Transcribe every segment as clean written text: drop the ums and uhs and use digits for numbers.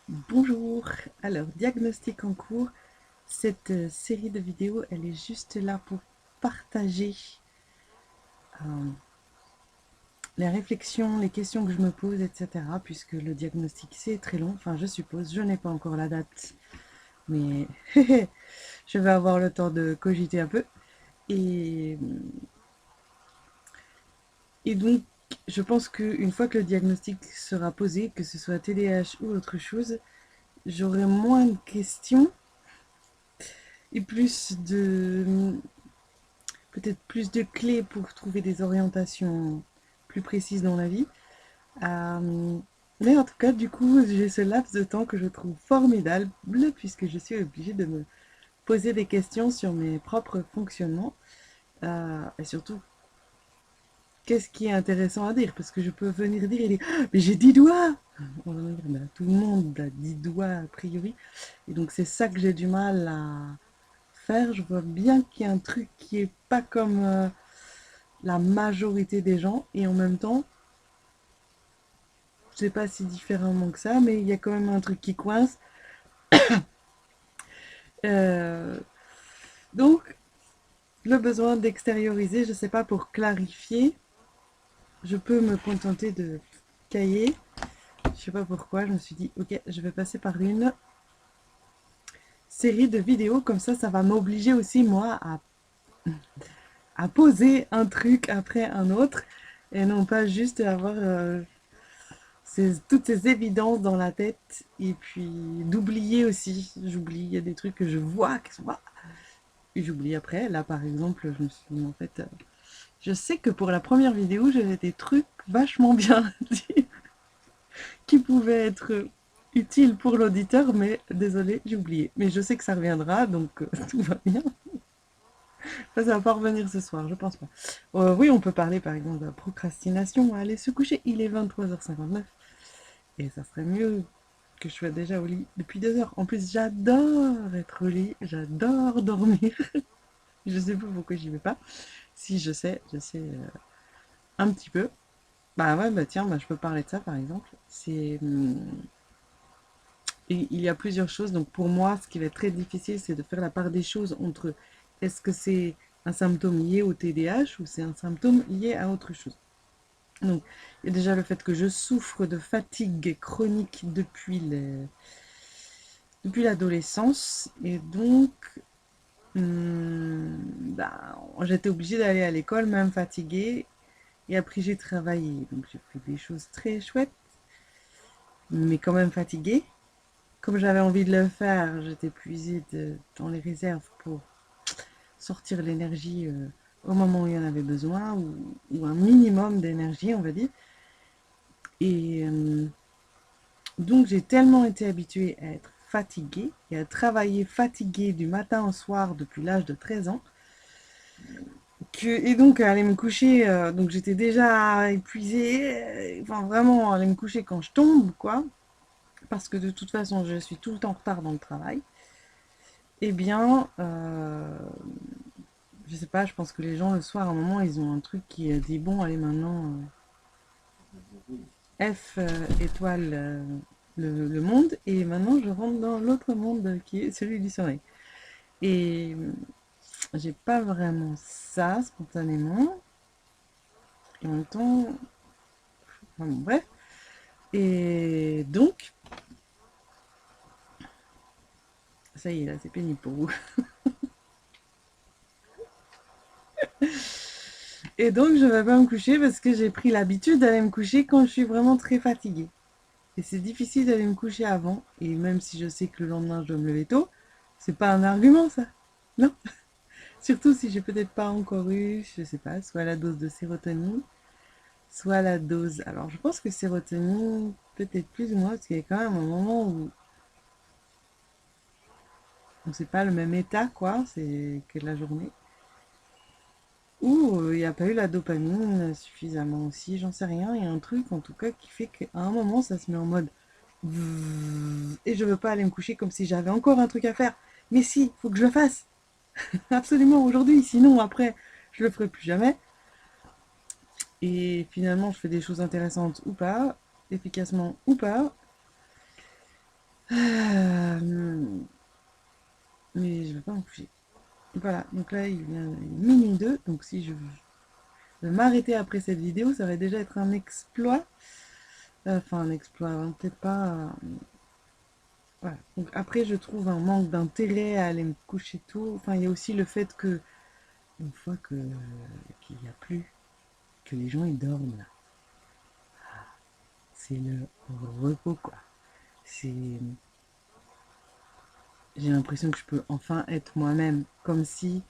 Bonjour, alors diagnostic en cours, cette série de vidéos elle est juste là pour partager euh, les réflexions, les questions que je me pose, etc. Puisque le diagnostic c'est très long, enfin je suppose, je n'ai pas encore la date, mais je vais avoir le temps de cogiter un peu. Et, et donc je pense qu'une fois que le diagnostic sera posé, que ce soit TDAH ou autre chose, j'aurai moins de questions et plus de peut-être plus de clés pour trouver des orientations plus précises dans la vie. Euh, mais en tout cas, du coup, j'ai ce laps de temps que je trouve formidable puisque je suis obligée de me poser des questions sur mes propres fonctionnements et surtout qu'est-ce qui est intéressant à dire parce que je peux venir dire ah, mais j'ai 10 doigts. On va dire, bah, tout le monde a 10 doigts a priori et donc c'est ça que j'ai du mal à faire. Je vois bien qu'il y a un truc qui est pas comme la majorité des gens et en même temps je sais pas si différemment que ça mais il y a quand même un truc qui coince. Euh, donc le besoin d'extérioriser, je sais pas, pour clarifier, je peux me contenter de cahier. Je sais pas pourquoi, je me suis dit ok, je vais passer par une série de vidéos comme ça va m'obliger aussi moi à poser un truc après un autre et non pas juste avoir toutes ces évidences dans la tête et puis d'oublier aussi. J'oublie, il y a des trucs que je vois, et j'oublie après. Là, par exemple, je me suis dit, en fait, je sais que pour la première vidéo, j'avais des trucs vachement bien dit qui pouvaient être utiles pour l'auditeur, mais désolé, j'ai oublié. Mais je sais que ça reviendra, donc tout va bien. Ça va pas revenir ce soir, je pense pas. Oui, on peut parler par exemple de la procrastination. Aller se coucher, il est 23h59. Et ça serait mieux que je sois déjà au lit depuis 2 heures. En plus, j'adore être au lit, j'adore dormir. Je sais pas pourquoi j'y vais pas. Si je sais un petit peu. Bah ouais, bah tiens, bah, je peux parler de ça par exemple. Il y a plusieurs choses. Donc pour moi, ce qui va être très difficile, c'est de faire la part des choses entre est-ce que c'est un symptôme lié au TDAH ou c'est un symptôme lié à autre chose. Donc il y a déjà le fait que je souffre de fatigue chronique depuis l'adolescence et donc bah, j'étais obligée d'aller à l'école même fatiguée et après j'ai travaillé. Donc j'ai fait des choses très chouettes mais quand même fatiguée. Comme j'avais envie de le faire, j'étais puisée dans les réserves pour sortir l'énergie au moment où il y en avait besoin, ou un minimum d'énergie, on va dire. Et donc j'ai tellement été habituée à être fatiguée et à travailler fatiguée du matin au soir depuis l'âge de 13 ans, et donc aller me coucher, donc j'étais déjà épuisée, enfin vraiment aller me coucher quand je tombe, quoi, parce que de toute façon je suis tout le temps en retard dans le travail. Eh bien, je sais pas, je pense que les gens le soir, à un moment, ils ont un truc qui dit bon, allez maintenant, F étoile le monde, et maintenant je rentre dans l'autre monde qui est celui du sommeil. Et j'ai pas vraiment ça spontanément, et en même temps, enfin, bon, bref. Et donc, ça y est, là, c'est pénible pour vous. Et donc, je vais pas me coucher parce que j'ai pris l'habitude d'aller me coucher quand je suis vraiment très fatiguée. Et c'est difficile d'aller me coucher avant. Et même si je sais que le lendemain je dois me lever tôt, c'est pas un argument ça. Non. Surtout si j'ai peut-être pas encore eu, je sais pas, soit la dose de sérotonine, soit la dose. Alors je pense que sérotonine, peut-être plus ou moins, parce qu'il y a quand même un moment où c'est pas le même état, quoi, c'est que la journée. Ou il n'y a pas eu la dopamine suffisamment aussi, j'en sais rien. Il y a un truc en tout cas qui fait qu'à un moment ça se met en mode et je veux pas aller me coucher comme si j'avais encore un truc à faire. Mais si, faut que je le fasse. Absolument aujourd'hui, sinon après, je le ferai plus jamais. Et finalement, je fais des choses intéressantes ou pas, efficacement ou pas. Mais je vais pas me coucher. Voilà, donc là il vient minuit 2, donc si je veux m'arrêter après cette vidéo, ça va déjà être un exploit. Enfin, un exploit, hein, peut-être pas. Voilà. Donc après, je trouve un manque d'intérêt à aller me coucher tôt. Enfin, il y a aussi le fait que, une fois que qu'il n'y a plus, que les gens ils dorment là, c'est le repos quoi. C'est, j'ai l'impression que je peux enfin être moi-même, comme si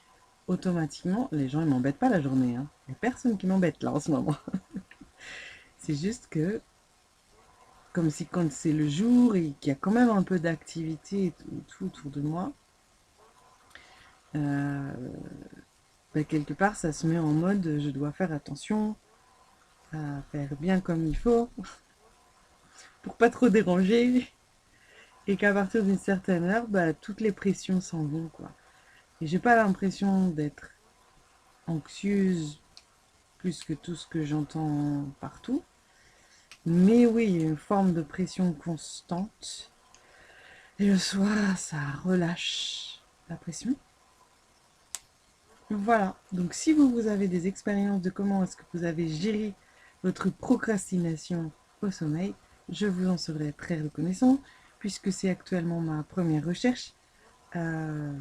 automatiquement les gens ils m'embêtent pas la journée. Hein. Il n'y a personne qui m'embête là en ce moment. C'est juste que, comme si quand c'est le jour et qu'il y a quand même un peu d'activité et tout autour de moi, euh, bah, quelque part ça se met en mode je dois faire attention à faire bien comme il faut pour pas trop déranger et qu'à partir d'une certaine heure, bah, toutes les pressions s'en vont quoi. Et j'ai pas l'impression d'être anxieuse plus que tout ce que j'entends partout, mais oui, il y a une forme de pression constante. Et le soir, ça relâche la pression. Voilà, donc si vous avez des expériences de comment est-ce que vous avez géré votre procrastination au sommeil, je vous en serai très reconnaissant, puisque c'est actuellement ma première recherche. Euh,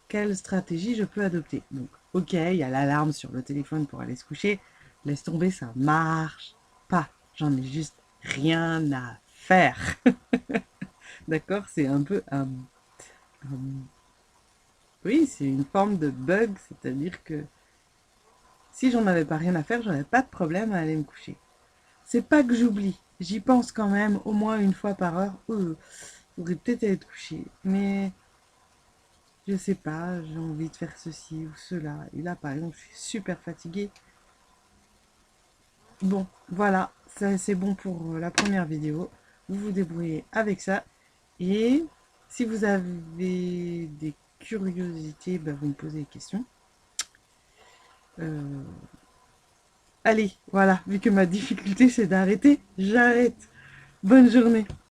quelle stratégie je peux adopter? Donc, ok, il y a l'alarme sur le téléphone pour aller se coucher, laisse tomber, ça marche pas. J'en ai juste rien à faire. D'accord? C'est un peu un oui, c'est une forme de bug, c'est-à-dire que si j'en avais pas rien à faire, j'aurais pas de problème à aller me coucher. C'est pas que j'oublie, j'y pense quand même au moins une fois par heure. Faudrait peut-être aller te coucher, mais je sais pas, j'ai envie de faire ceci ou cela. Et là, par exemple, je suis super fatiguée. Bon, voilà, ça c'est bon pour la première vidéo. Vous vous débrouillez avec ça. Et si vous avez des curiosités, bah, vous me posez des questions. Euh, Allez, voilà, vu que ma difficulté c'est d'arrêter, j'arrête. Bonne journée.